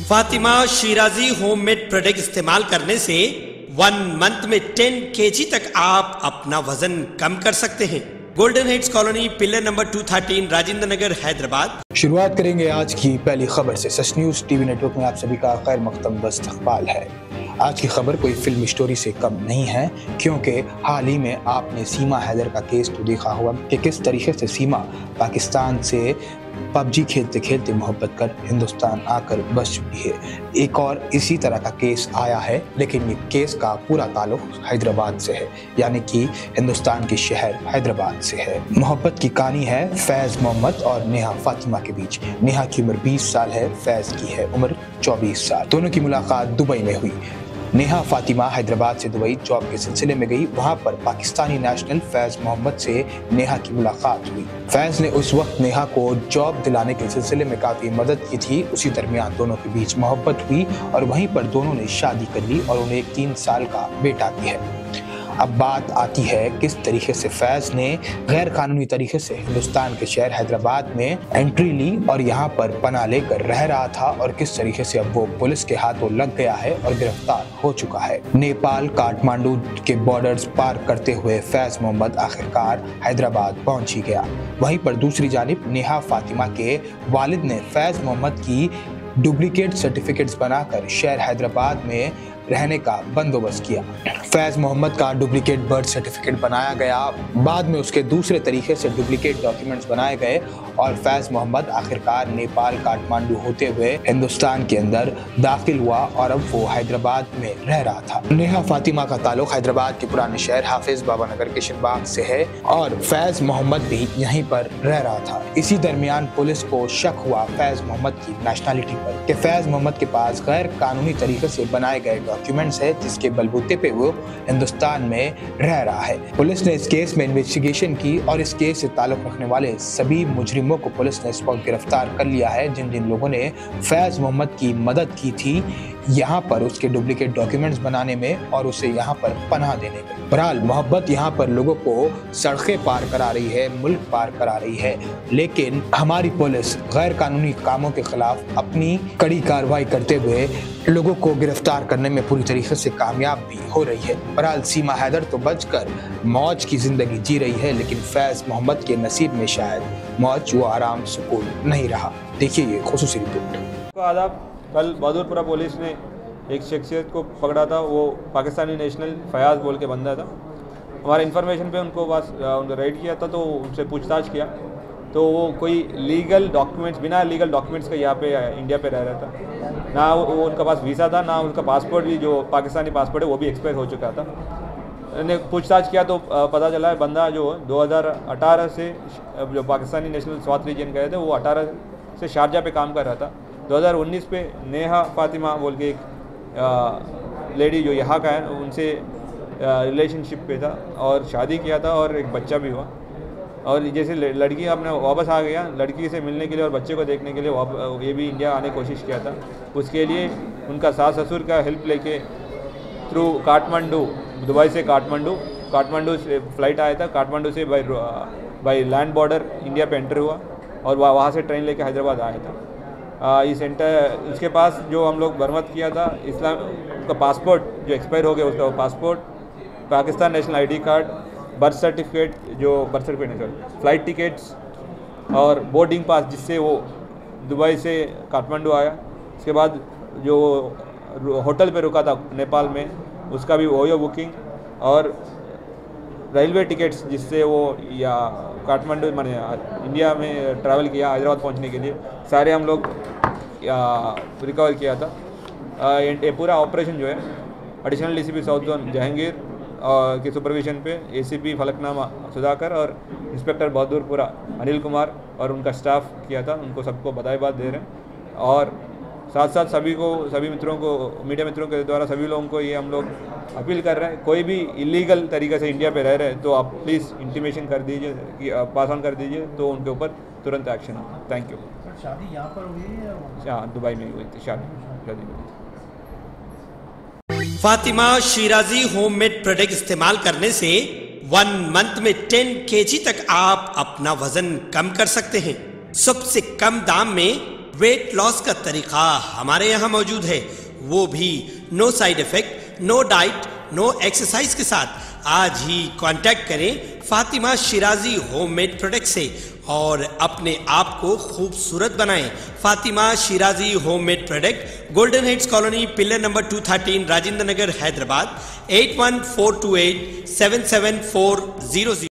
Fatima Shirazi homemade product इस्तेमाल करने से 1 मंथ में 10 kg तक आप अपना वजन कम कर सकते हैं। Golden heights colony, pillar number 213, Rajendra Nagar, Hyderabad. शुरुआत करेंगे आज की पहली खबर से। सच न्यूज टीवी नेटवर्क में आप सभी का खैर मकदम इस्तकबाल है। आज की खबर कोई फिल्म स्टोरी से कम नहीं है, क्योंकि हाल ही में आपने सीमा हैदर का केस तो देखा होगा कि किस तरीके से सीमा पाकिस्तान से पबजी खेलते खेलते मोहब्बत कर हिंदुस्तान आकर बस चुकी है। एक और इसी तरह का केस आया है, लेकिन ये केस का पूरा ताल्लुक हैदराबाद से है, यानी कि हिंदुस्तान के शहर हैदराबाद से है। मोहब्बत की कहानी है फैज मोहम्मद और नेहा फातिमा के बीच। नेहा की उम्र 20 साल है, फैज की है उम्र 24 साल। दोनों की मुलाकात दुबई में हुई। नेहा फातिमा हैदराबाद से दुबई जॉब के सिलसिले में गई। वहां पर पाकिस्तानी नेशनल फैज मोहम्मद से नेहा की मुलाकात हुई। फैज ने उस वक्त नेहा को जॉब दिलाने के सिलसिले में काफी मदद की थी। उसी दरमियान दोनों के बीच मोहब्बत हुई और वहीं पर दोनों ने शादी कर ली और उन्हें एक 3 साल का बेटा भी है। अब बात आती है किस तरीके से फैज ने गैर कानूनी तरीके से हिंदुस्तान के शहर हैदराबाद में एंट्री ली और यहाँ पर पनाह लेकर रह रहा था, और किस तरीके से अब वो पुलिस के हाथों लग गया है और गिरफ्तार हो चुका है। नेपाल काठमांडू के बॉर्डर्स पार करते हुए फैज मोहम्मद आखिरकार हैदराबाद पहुंच ही गया। वहीं पर दूसरी जानिब नेहा फातिमा के वालिद ने फैज मोहम्मद की डुप्लीकेट सर्टिफिकेट्स बनाकर शहर हैदराबाद में रहने का बंदोबस्त किया। फैज मोहम्मद का डुप्लीकेट बर्थ सर्टिफिकेट बनाया गया, बाद में उसके दूसरे तरीके से डुप्लीकेट डॉक्यूमेंट्स बनाए गए और फैज मोहम्मद आखिरकार नेपाल काठमांडू होते हुए हिंदुस्तान के अंदर दाखिल हुआ और अब वो हैदराबाद में रह रहा था। नेहा फातिमा का ताल्लुक हैदराबाद के पुराने शहर हाफिज बाबा नगर के शिनबाग से है और फैज मोहम्मद भी यहीं पर रह रहा था। इसी दरमियान पुलिस को शक हुआ फैज मोहम्मद की नेशनलिटी पर कि फैज मोहम्मद के पास गैर कानूनी तरीके से बनाए गए डॉक्यूमेंट्स है, जिसके बलबूते पे वो हिंदुस्तान में रह रहा है। पुलिस ने इस केस में इन्वेस्टिगेशन की और इस केस से ताल्लुक रखने वाले सभी मुजरिमों को पुलिस ने इस वक्त गिरफ्तार कर लिया है, जिन जिन लोगों ने फैज मोहम्मद की मदद की थी यहाँ पर उसके डुप्लीकेट डॉक्यूमेंट्स बनाने में और उसे यहाँ पर पनाह देने में। बहरहाल मोहब्बत यहाँ पर लोगों को सड़कें पार करा रही है, मुल्क पार करा रही है, लेकिन हमारी पुलिस गैर कानूनी कामों के खिलाफ अपनी कड़ी कार्रवाई करते हुए लोगों को गिरफ्तार करने में पूरी तरीके से कामयाब भी हो रही है। बहरहाल सीमा हैदर तो बचकर मौज की जिंदगी जी रही है, लेकिन फैज मोहम्मद के नसीब में शायद मौज व आराम सुकून नहीं रहा। देखिए ये खुसूसी रिपोर्ट। आदाब। कल बहादुरपुरा पुलिस ने एक शख्सियत को पकड़ा था, वो पाकिस्तानी नेशनल फयाज बोल के बंदा था। हमारे इन्फॉर्मेशन पे उनको रेड किया था, तो उनसे पूछताछ किया तो वो कोई लीगल डॉक्यूमेंट्स, बिना लीगल डॉक्यूमेंट्स का यहाँ पे इंडिया पे रह रहा था। ना वो उनका पास वीज़ा था, ना उनका पासपोर्ट भी जो पाकिस्तानी पासपोर्ट है वो भी एक्सपायर हो चुका था। मैंने पूछताछ किया तो पता चला है बंदा जो 2018 से जो पाकिस्तानी नेशनल स्वात रीजन गए थे, वो 18 से शारजा पे काम कर रहा था। 2019 पे नेहा फातिमा बोल के एक लेडी जो यहाँ का है उनसे रिलेशनशिप पे था और शादी किया था और एक बच्चा भी हुआ। और जैसे लड़की अपने वापस आ गया, लड़की से मिलने के लिए और बच्चे को देखने के लिए ये भी इंडिया आने की कोशिश किया था। उसके लिए उनका सास ससुर का हेल्प लेके थ्रू काठमांडू, दुबई से काठमांडू से फ़्लाइट आया था। काठमांडू से बाई लैंड बॉर्डर इंडिया पे एंटर हुआ और वहाँ से ट्रेन लेके हैदराबाद आया था। इस उसके पास जो हम लोग बरामद किया था इस्लाम का पासपोर्ट जो एक्सपायर हो गया, उसका passport, Pakistan national ID card, birth certificate नहीं सॉरी फ़्लाइट टिकट्स और बोर्डिंग पास, जिससे वो दुबई से काठमांडू आया। उसके बाद जो होटल पे रुका था नेपाल में, उसका भी ओयो बुकिंग और रेलवे टिकट्स, जिससे वो या काठमांडू माने इंडिया में ट्रैवल किया हैदराबाद पहुंचने के लिए, सारे हम लोग रिकवर किया था। ये पूरा ऑपरेशन जो है additional DCP south zone Jahangir के सुपरविजन पे एसीपी फलकनामा सुधाकर और इंस्पेक्टर बहादुरपुरा अनिल कुमार और उनका स्टाफ किया था। उनको सबको बधाईबाद दे रहे हैं और साथ साथ सभी मित्रों को, मीडिया मित्रों के द्वारा सभी लोगों को ये हम लोग अपील कर रहे हैं, कोई भी इलीगल तरीके से इंडिया पे रह रहे हैं तो आप प्लीज़ इंटीमेशन कर दीजिए, पास ऑन कर दीजिए, तो उनके ऊपर तुरंत एक्शन हो। Thank you. शादी यहाँ पर हुई है? हाँ, दुबई में हुई थी शादी। फातिमा शिराजी होममेड प्रोडक्ट इस्तेमाल करने से 1 मंथ में 10 kg तक आप अपना वजन कम कर सकते हैं। सबसे कम दाम में वेट लॉस का तरीका हमारे यहाँ मौजूद है, वो भी no side effect, no diet, no exercise के साथ। आज ही कांटेक्ट करें फातिमा शिराजी होममेड प्रोडक्ट से और अपने आप को खूबसूरत बनाएं। Fatima Shirazi homemade product, golden heads colony, pillar number 213, Rajendra Nagar, Hyderabad 8142877400।